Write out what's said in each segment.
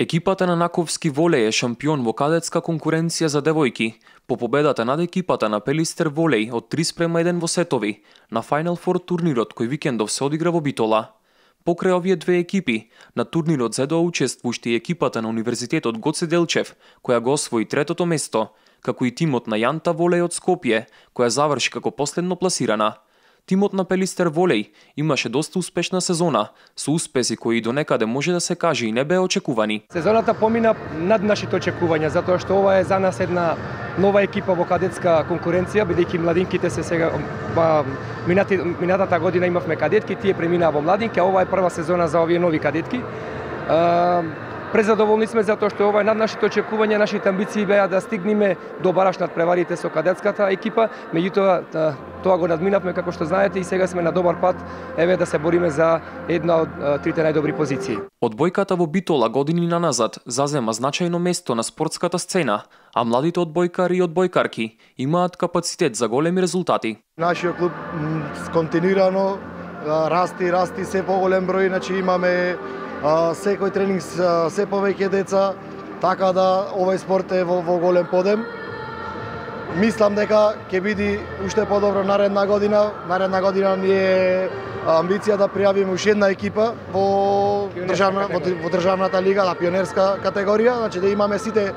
Екипата на Наковски Волеј е шампион во кадетска конкуренција за девојки, по победата над екипата на Пелистер Волеј од 3:1 во сетови, на Final Four турнирот кој викендов се одигра во Битола. Покрај овие две екипи, на турнирот зедоа учествуваште и екипата на Универзитетот Гоце Делчев, која го освои третото место, како и тимот на Јанта Волеј од Скопје, која заврши како последно пласирана. Тимот на Пелистер Волеј имаше доста успешна сезона, со успеси кои до некаде може да се каже и не беа очекувани. Сезоната помина над нашите очекувања, затоа што ова е за нас една нова екипа во кадетска конкуренција, бидејќи младинките се сега минатата година имавме кадетки, тие преминаа во младинки, а ова е прва сезона за овие нови кадетки. Презадоволни сме затоа што ова е над нашите очекувања, нашите амбиции беа да стигнеме до бараш надпреварите со кадетската екипа, меѓутоа тоа го надминавме како што знаете и сега сме на добар пат еве да се бориме за една од трите најдобри позиции. Одбојката во Битола години наназад зазема значајно место на спортската сцена, а младите одбојкари и одбојкарки имаат капацитет за големи резултати. Нашиот клуб континуирано расти се поголем број, значи имаме секој тренинг се повеќе деца, така да овој спорт е во голем подем. Мислам дека ќе биде уште подобро наредна година. Наредна година ни е амбиција да пријавиме уште една екипа во државната лига, на пионерска категорија, значи да имаме сите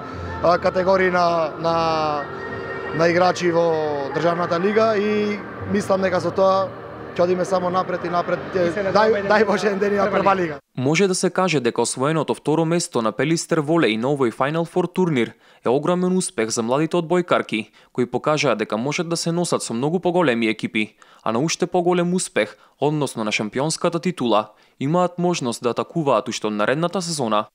категории на играчи во државната лига и мислам дека со тоа ќе одиме само напред и напред. Дај Боже ден на прва лига. Може да се каже дека освоеното второ место на Пелистер Волеј на овој Final Four турнир е огромен успех за младите одбојкарки, кои покажаа дека можат да се носат со многу поголеми екипи, а на уште поголем успех, односно на шампионската титула, имаат можност да атакуваат уште од наредната сезона.